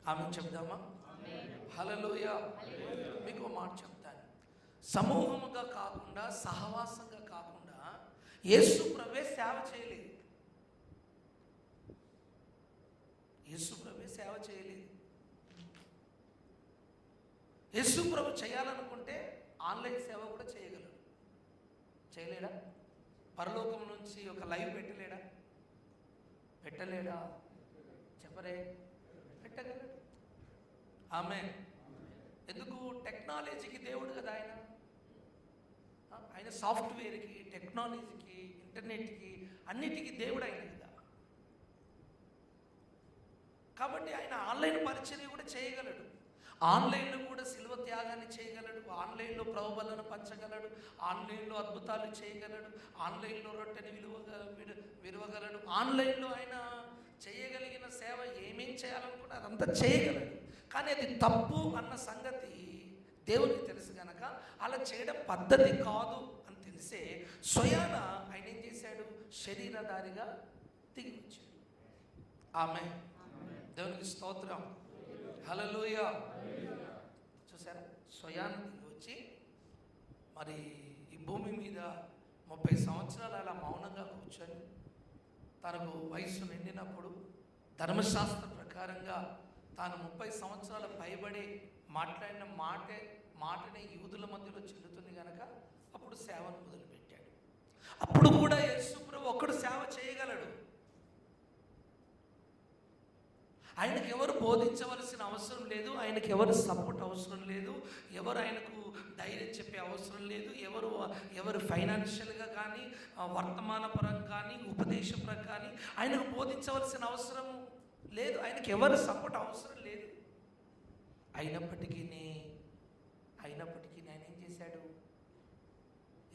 ఆమె చెప్దామా? హల్లెలూయా. మీకు మాట చెప్తాను. సమూహముగా కాకుండా, సహవాసంగా కాకుండా యేసు ప్రభువే సేవ చేయలేదు. యేసు ప్రభువే సేవ చేయలేదు. యేసు ప్రభు చేయాలనుకుంటే ఆన్లైన్ సేవ కూడా చేయగలడు. చేయలేడా? పరలోకం నుంచి ఒక లైవ్ పెట్టలేడా? పెట్టలేడా? చెప్పరే, పెట్టగలడు. ఆమె ఎందుకు? టెక్నాలజీకి దేవుడు కదా ఆయన. ఆయన సాఫ్ట్వేర్కి, టెక్నాలజీకి, ఇంటర్నెట్కి, అన్నిటికీ దేవుడు ఆయన కదా. కాబట్టి ఆయన ఆన్లైన్ పరిచర్య కూడా చేయగలడు. ఆన్లైన్లో కూడా శిలువ త్యాగాన్ని చేయగలడు. ఆన్లైన్లో ప్రభుబలను పంచగలడు. ఆన్లైన్లో అద్భుతాలు చేయగలడు. ఆన్లైన్లో రొట్టెని విలువగలడు. ఆన్లైన్లో ఆయన చేయగలిగిన సేవ ఏమేం చేయాలనుకున్నా అదంతా చేయగలడు. కానీ అది తప్పు అన్న సంగతి దేవునికి తెలుసు కనుక అలా చేయడం పద్ధతి కాదు అని తెలిసే స్వయాన ఆయన ఏం చేశాడు? శరీరధారిగా దిగి వచ్చాడు. ఆమె దేవునికి స్తోత్రం. హల్లెలూయా. చూసారా? స్వయాన దిగి వచ్చి మరి ఈ భూమి మీద 30 సంవత్సరాలు అలా మౌనంగా కూర్చొని తనకు వయసు నిండినప్పుడు ధర్మశాస్త్ర ప్రకారంగా తాను 30 సంవత్సరాల పైబడి మాట్లాడిన మాటనే యూదుల మధ్యలో చెల్లుతుంది కనుక అప్పుడు సేవను మొదలుపెట్టాడు. అప్పుడు కూడా యేసు ప్రభు ఒక్కడు సేవ చేయగలడు. ఆయనకి ఎవరు బోధించవలసిన అవసరం లేదు. ఆయనకి ఎవరు సపోర్ట్ అవసరం లేదు. ఎవరు ఆయనకు ధైర్యం చెప్పే అవసరం లేదు. ఎవరు ఫైనాన్షియల్గా కానీ, వర్తమానపరంగా కానీ, ఉపదేశపరంగా కానీ ఆయనకు బోధించవలసిన అవసరం లేదు. ఆయనకి ఎవరు సపోర్ట్ అవసరం లేదు. అయినప్పటికీ ఆయన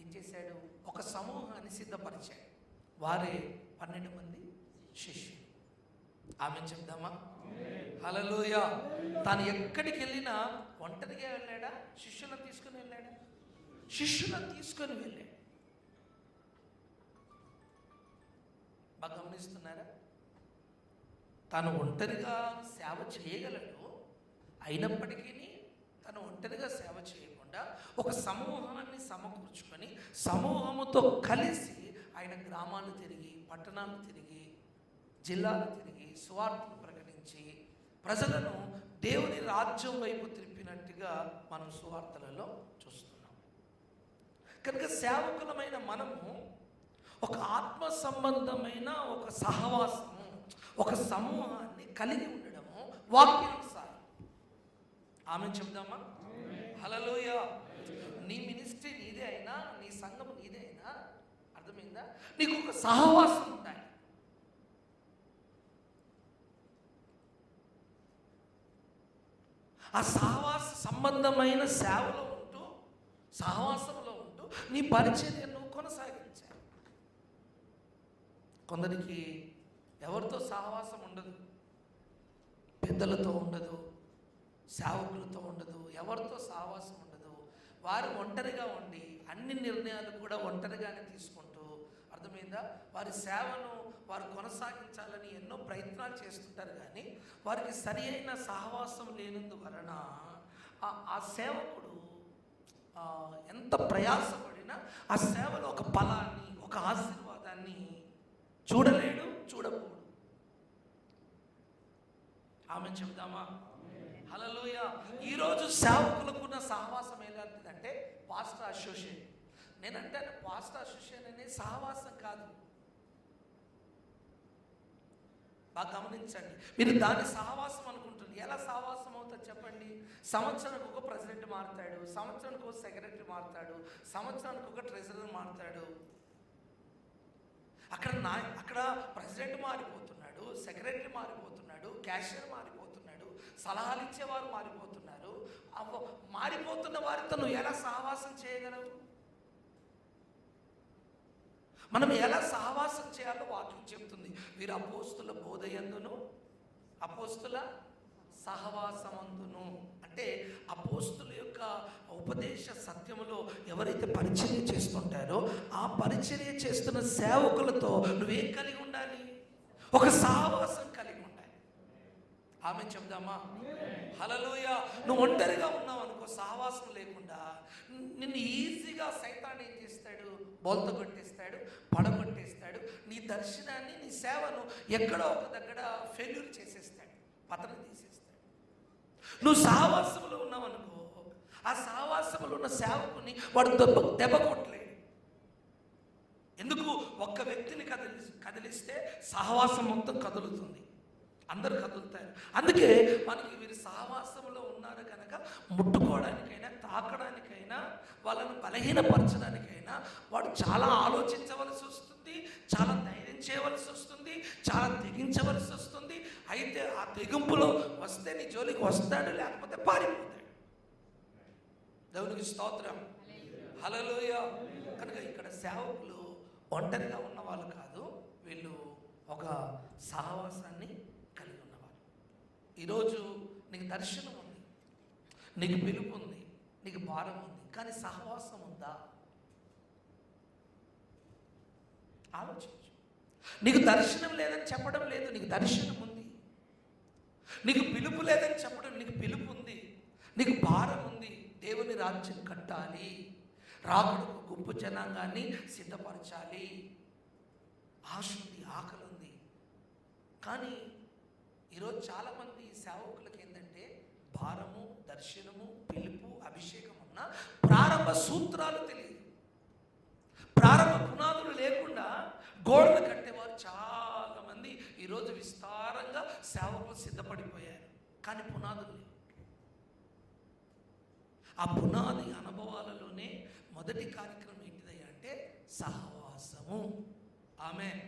ఏం చేశాడు? ఒక సమూహాన్ని సిద్ధపరిచాడు. వారే 12 మంది శిష్యులు. ఆమె చెప్దామా? హల్లెలూయా. తాను ఎక్కడికి వెళ్ళినా ఒంటరిగా వెళ్ళాడా? శిష్యులను తీసుకుని వెళ్ళాడా? శిష్యులను తీసుకొని వెళ్ళాడు. బాగా గమనిస్తున్నారా? తాను ఒంటరిగా సేవ చేయగలడు. అయినప్పటికీ తను ఒంటరిగా సేవ చేయకుండా ఒక సమూహాన్ని సమకూర్చుకొని సమూహముతో కలిసి ఆయన గ్రామాలు తిరిగి, పట్టణాలు తిరిగి, జిల్లాలు తిరిగి సువార్తను ప్రకటించి ప్రజలను దేవుని రాజ్యం వైపు త్రిప్పినట్టుగా మనం సువార్తలలో చూస్తున్నాం. కనుక సేవకులమైన మనము ఒక ఆత్మ సంబంధమైన ఒక సహవాసము, ఒక సమూహాన్ని కలిగి ఉండడము వాక్యానుసారం. ఆమె చెప్దామా? హల్లెలూయా. నీ మినిస్ట్రీ నీదే అయినా, నీ సంఘం నీదే అయినా, అర్థమైందా? నీకు ఒక సహవాసం ఉండాలి. ఆ సహవాస సంబంధమైన సేవలో ఉంటూ, సహవాసంలో ఉంటూ నీ పరిచర్యను కొనసాగించాలి. కొందరికి ఎవరితో సహవాసం ఉండదు. పెద్దలతో ఉండదు, సేవకులతో ఉండదు, ఎవరితో సహవాసం ఉండదు. వారు ఒంటరిగా ఉండి అన్ని నిర్ణయాలు కూడా ఒంటరిగానే తీసుకుంటూ, అర్థమైందా? వారి సేవను వారు కొనసాగించాలని ఎన్నో ప్రయత్నాలు చేస్తుంటారు. కానీ వారికి సరి అయిన సహవాసం లేనందువలన ఆ సేవకుడు ఎంత ప్రయాసపడినా ఆ సేవలో ఒక ఫలాన్ని, ఒక ఆశీర్వాదాన్ని చూడలేడు, చూడకూడదు. ఆమె చెప్దామా? హల్లెలూయా. ఈరోజు సేవకులకున్న సహవాసం ఎలాంటిదంటే పాస్టర్ అసోసియేషన్. నేనంటే పాస్టర్ అసోసియేషన్ అనేది సహవాసం కాదు. బాగా గమనించండి. మీరు దాన్ని సహవాసం అనుకుంటుంది. ఎలా సహవాసం అవుతుంది చెప్పండి? సంవత్సరానికి ఒక ప్రెసిడెంట్ మారుతాడు, సంవత్సరానికి ఒక సెక్రటరీ మారుతాడు, సంవత్సరానికి ఒక ట్రెజరర్ మారుతాడు. అక్కడ ప్రెసిడెంట్ మారిపోతున్నాడు, సెక్రటరీ మారిపోతున్నాడు, క్యాషియర్ మారిపోతున్నాడు, సలహాలు ఇచ్చేవారు మారిపోతున్నారు. మారిపోతున్న వారితో నువ్వు ఎలా సహవాసం చేయగలవు? మనం ఎలా సహవాసం చేయాలో వాక్యం చెప్తుంది. వీరు అపోస్తుల బోధయందును, అపోస్తుల సహవాసమందును. అంటే అపోస్తుల యొక్క ఉపదేశ సత్యములో ఎవరైతే పరిచర్య చేస్తుంటారో ఆ పరిచర్య చేస్తున్న సేవకులతో నువ్వేం కలిగి ఉండాలి? ఒక సహవాసం కలిగి ఉండాలి. ఆమె చెప్దామా? హల్లెలూయా. నువ్వు ఒంటరిగా ఉన్నావు అనుకో, సహవాసం లేకుండా, నిన్ను ఈజీగా సైతాన్ ఏం చేస్తాడు? బోల్త కొట్టేస్తాడు, పడగొట్టేస్తాడు. నీ దర్శనాన్ని, నీ సేవను ఎక్కడో ఒక దగ్గర ఫెయిల్యూర్ చేసేస్తాడు, పతనం తీసేస్తాడు. నువ్వు సహవాసంలో ఉన్నావు అనుకో, ఆ సహవాసంలో ఉన్న సేవకుని వాడు దెబ్బ కొట్టలేడు. ఎందుకు? ఒక్క వ్యక్తిని కదిలిస్తే సహవాసం మొత్తం కదులుతుంది, అందరూ కదులుతారు. అందుకే మనకి వీరు సహవాసంలో ఉన్నారు కనుక ముట్టుకోవడానికైనా, తాకడానికైనా, వాళ్ళను బలహీనపరచడానికైనా వాడు చాలా ఆలోచించవలసి వస్తుంది, చాలా ధైర్యం చేయవలసి వస్తుంది, చాలా తెగించవలసి వస్తుంది. అయితే ఆ తెగింపులో వస్తే నీ జోలికి వస్తాడు, లేకపోతే పారిపోతాడు. దేవునికి స్తోత్రం, హల్లెలూయా. కనుక ఇక్కడ సేవకులు ఒంటరిగా ఉన్న వాళ్ళు కాదు, వీళ్ళు ఒక సహవాసాన్ని కలిగి ఉన్నవారు. ఈరోజు నీకు దర్శనం ఉంది, నీకు పిలుపు ఉంది, నీకు భారం ఉంది, కానీ సహవాసం ఉందా? ఆలోచించు. నీకు దర్శనం లేదని చెప్పడం లేదు, నీకు దర్శనం ఉంది. నీకు పిలుపు లేదని చెప్పడం, నీకు పిలుపు ఉంది. నీకు భారం ఉంది, దేవుని రాజ్యం కట్టాలి, రాకడకు గుంపు జనాంగాన్ని సిద్ధపరచాలి, ఆశ ఉంది, ఆకలి ఉంది. కానీ ఈరోజు చాలామంది సేవకులకు ఏంటంటే భారము, దర్శనము, పిలుపు, అభిషేకం ఉన్న ప్రారంభ సూత్రాలు తెలియదు. ప్రారంభ పునాదులు లేకుండా గోడలు కట్టేవారు చాలామంది ఈరోజు విస్తారంగా సేవకులు సిద్ధపడిపోయారు, కానీ పునాదులు లేవు. ఆ పునాది అనుభవాలలోనే మొదటి కార్యక్రమం ఏంటిదయ్యా అంటే సహవాసము. ఆమేన్.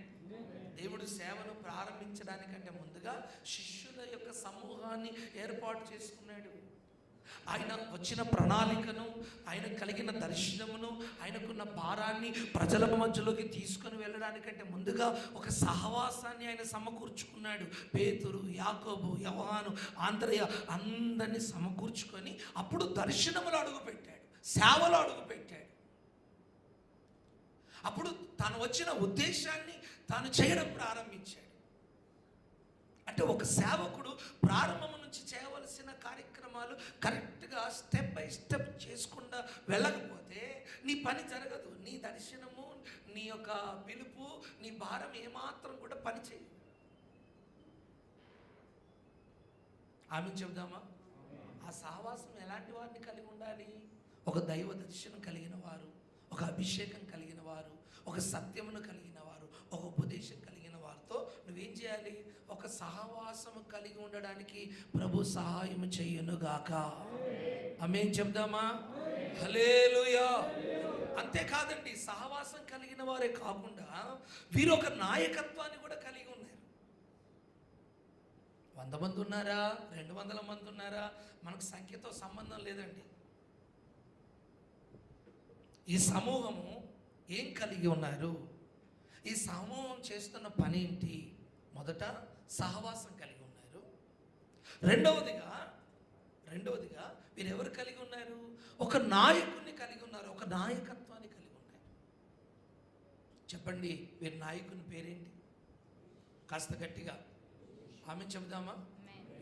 దేవుడు సేవను ప్రారంభించడానికంటే ముందుగా శిష్యుల యొక్క సమూహాన్ని ఏర్పాటు చేసుకున్నాడు. ఆయన వచ్చిన ప్రణాళికను, ఆయన కలిగిన దర్శనమును, ఆయనకున్న భారాన్ని ప్రజల మధ్యలోకి తీసుకొని వెళ్ళడానికంటే ముందుగా ఒక సహవాసాన్ని ఆయన సమకూర్చుకున్నాడు. పేతురు, యాకోబు, యోహాను, ఆంద్రయ అందరినీ సమకూర్చుకొని అప్పుడు దర్శనములు అడుగుపెట్టాడు, సేవలు అడుగుపెట్టాడు. అప్పుడు తాను వచ్చిన ఉద్దేశాన్ని తాను చేయడం ప్రారంభించాడు. అంటే ఒక సేవకుడు ప్రారంభం నుంచి చేయవలసిన కార్యక్రమాలు కరెక్ట్గా స్టెప్ బై స్టెప్ చేసుకుండా వెళ్ళకపోతే నీ పని జరగదు. నీ దర్శనము, నీ యొక్క పిలుపు, నీ భారం ఏమాత్రం కూడా పని చేయదు. ఆమె చెబుదామా? ఆ సహవాసం ఎలాంటి వారిని కలిగి ఉండాలి? ఒక దైవ దర్శనం కలిగిన వారు, ఒక అభిషేకం కలిగిన వారు, ఒక సత్యమును కలిగిన వారు, ఒక ఉపదేశం కలిగిన వారితో నువ్వేం చేయాలి? ఒక సహవాసము కలిగి ఉండడానికి ప్రభు సహాయం చెయ్యునుగాక. ఆమేన్ చెప్దామా? హల్లెలూయా. అంతేకాదండి, సహవాసం కలిగిన వారే కాకుండా వీరు ఒక నాయకత్వాన్ని కూడా కలిగి ఉన్నారు. 100 మంది ఉన్నారా, 200 మంది ఉన్నారా, మనకు సంఖ్యతో సంబంధం లేదండి. ఈ సమూహము ఏం కలిగి ఉన్నారు? ఈ సమూహం చేస్తున్న పని ఏంటి? మొదట సహవాసం కలిగి ఉన్నారు. రెండవదిగా వీరు ఎవరు కలిగి ఉన్నారు? ఒక నాయకుడిని కలిగి ఉన్నారు, ఒక నాయకత్వాన్ని కలిగి ఉన్నారు. చెప్పండి, వీరి నాయకుని పేరేంటి? కాస్త గట్టిగా ఆమె చెబుదామా?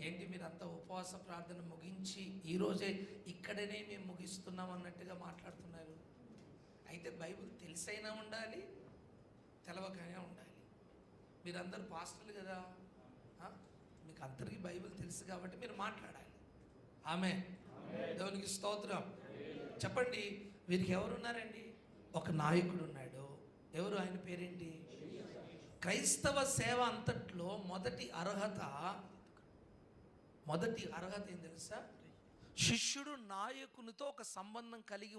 ఏంటి మీరంతా ఉపవాస ప్రార్థన ముగించి ఈరోజే ఇక్కడనే మేము ముగిస్తున్నాం అన్నట్టుగా మాట్లాడుతున్నారు? అయితే బైబిల్ తెలిసైనా ఉండాలి, తెలవకైనా ఉండాలి. మీరందరూ పాస్టర్లు కదా, మీకు అందరికీ బైబిల్ తెలుసు కాబట్టి మీరు మాట్లాడాలి. ఆమేన్. దేవునికి స్తోత్రం. చెప్పండి, వీరికి ఎవరున్నారండి? ఒక నాయకుడు ఉన్నాడు. ఎవరు? ఆయన పేరేంటి? క్రైస్తవ సేవ అంతట్లో మొదటి అర్హత ఏం తెలుసా? శిష్యుడు నాయకునితో ఒక సంబంధం కలిగి